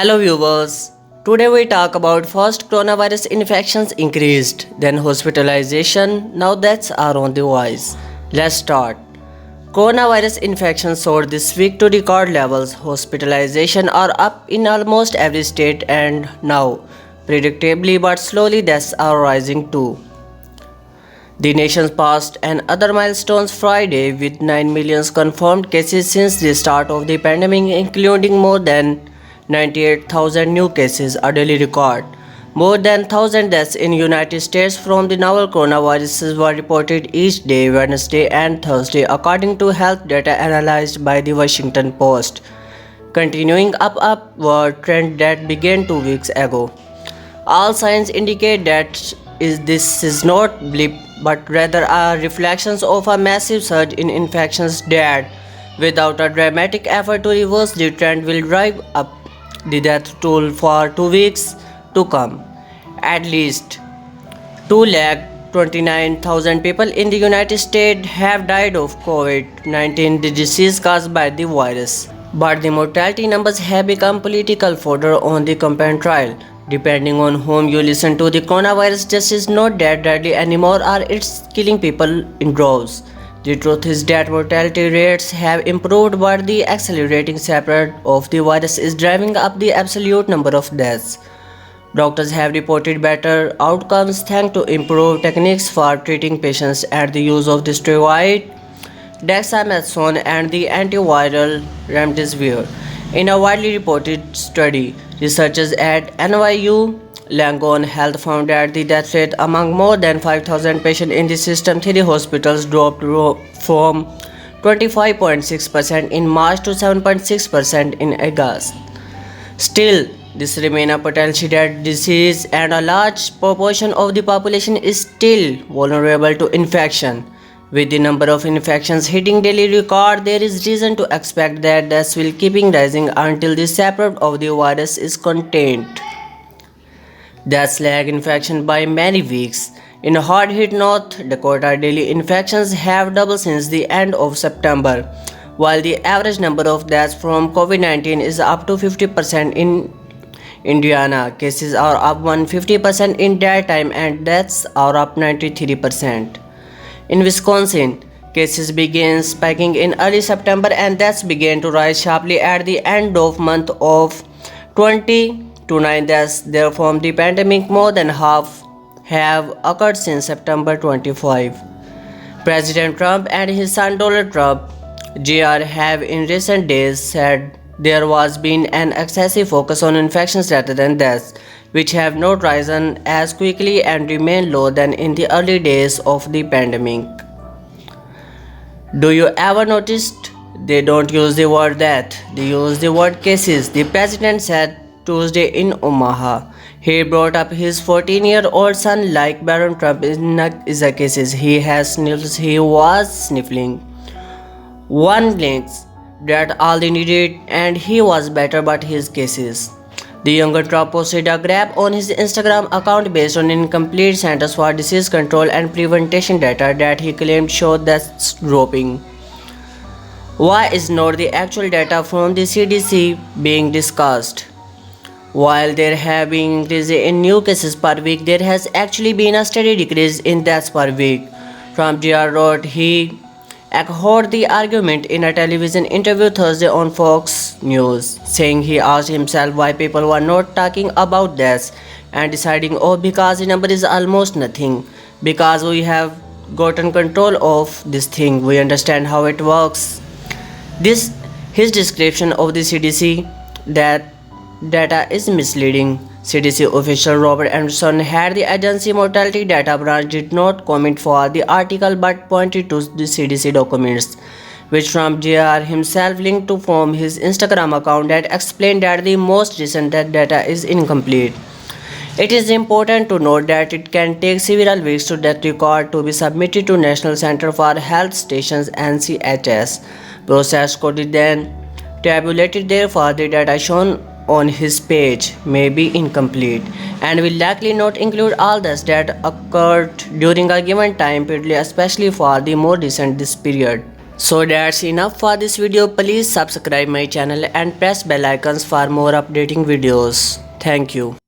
Hello viewers. Today we talk about first coronavirus infections increased, then hospitalization, now deaths are on the rise. Let's start. Coronavirus infections soared this week to record levels. Hospitalization are up in almost every state and now, predictably but slowly deaths are rising too. The nation passed another milestone Friday with 9 million confirmed cases since the start of the pandemic, including more than 98,000 new cases, a daily record. More than 1,000 deaths in United States from the novel coronavirus were reported each day, Wednesday and Thursday, according to health data analyzed by the Washington Post, continuing upward trend that began 2 weeks ago. All signs indicate that this is not blip but rather a reflection of a massive surge in infections that, without a dramatic effort to reverse the trend, will drive up the death toll for 2 weeks to come. At least 229,000 people in the United States have died of COVID-19, the disease caused by the virus. But the mortality numbers have become political fodder on the campaign trail. Depending on whom you listen to, the coronavirus just is not that deadly anymore, or it's killing people in droves. The truth is that mortality rates have improved, but the accelerating spread of the virus is driving up the absolute number of deaths. Doctors have reported better outcomes thanks to improved techniques for treating patients and the use of the steroid, dexamethasone, and the antiviral remdesivir. In a widely reported study, researchers at NYU Langone Health found that the death rate among more than 5,000 patients in the system 3 hospitals dropped from 25.6% in March to 7.6% in August. Still, this remains a potential deadly disease, and a large proportion of the population is still vulnerable to infection. With the number of infections hitting daily record, there is reason to expect that deaths will keep rising until the spread of the virus is contained. Deaths lag infection by many weeks. In hard-hit North Dakota, daily infections have doubled since the end of September, while the average number of deaths from COVID-19 is up to 50% in Indiana. Cases are up 150% in that time and deaths are up 93%. In Wisconsin, cases began spiking in early September and deaths began to rise sharply at the end of month of 20 to 9 deaths there from the pandemic. More than half have occurred since September 25. President Trump and his son Donald Trump Jr. have in recent days said there was been an excessive focus on infections rather than deaths, which have not risen as quickly and remain low than in the early days of the pandemic. Do you ever notice they don't use the word death, they use the word cases? The president said Tuesday in Omaha. He brought up his 14-year-old son like Baron Trump is a cases. He was sniffling. One blinks, that all they needed, and he was better, but his cases. The younger Trump posted a graph on his Instagram account based on incomplete Centers for Disease Control and Prevention data that he claimed showed deaths dropping. Why is not the actual data from the CDC being discussed? While there have been increases in new cases per week, there has actually been a steady decrease in deaths per week. Trump Jr. wrote he echoed the argument in a television interview Thursday on Fox News, saying he asked himself why people were not talking about deaths and deciding, oh, because the number is almost nothing, because we have gotten control of this thing, we understand how it works. His description of the CDC that data is misleading. CDC official Robert Anderson had the agency mortality data branch did not comment for the article but pointed to the CDC documents, which Trump Jr. himself linked to from his Instagram account that explained that the most recent death data is incomplete. It is important to note that it can take several weeks to death record to be submitted to National Center for Health Stations NCHS. Process coded then tabulated, therefore the data shown on his page may be incomplete and will likely not include all deaths that occurred during a given time period, especially for the more recent this period. So that's enough for this video. Please subscribe my channel and press bell icons for more updating videos. Thank you.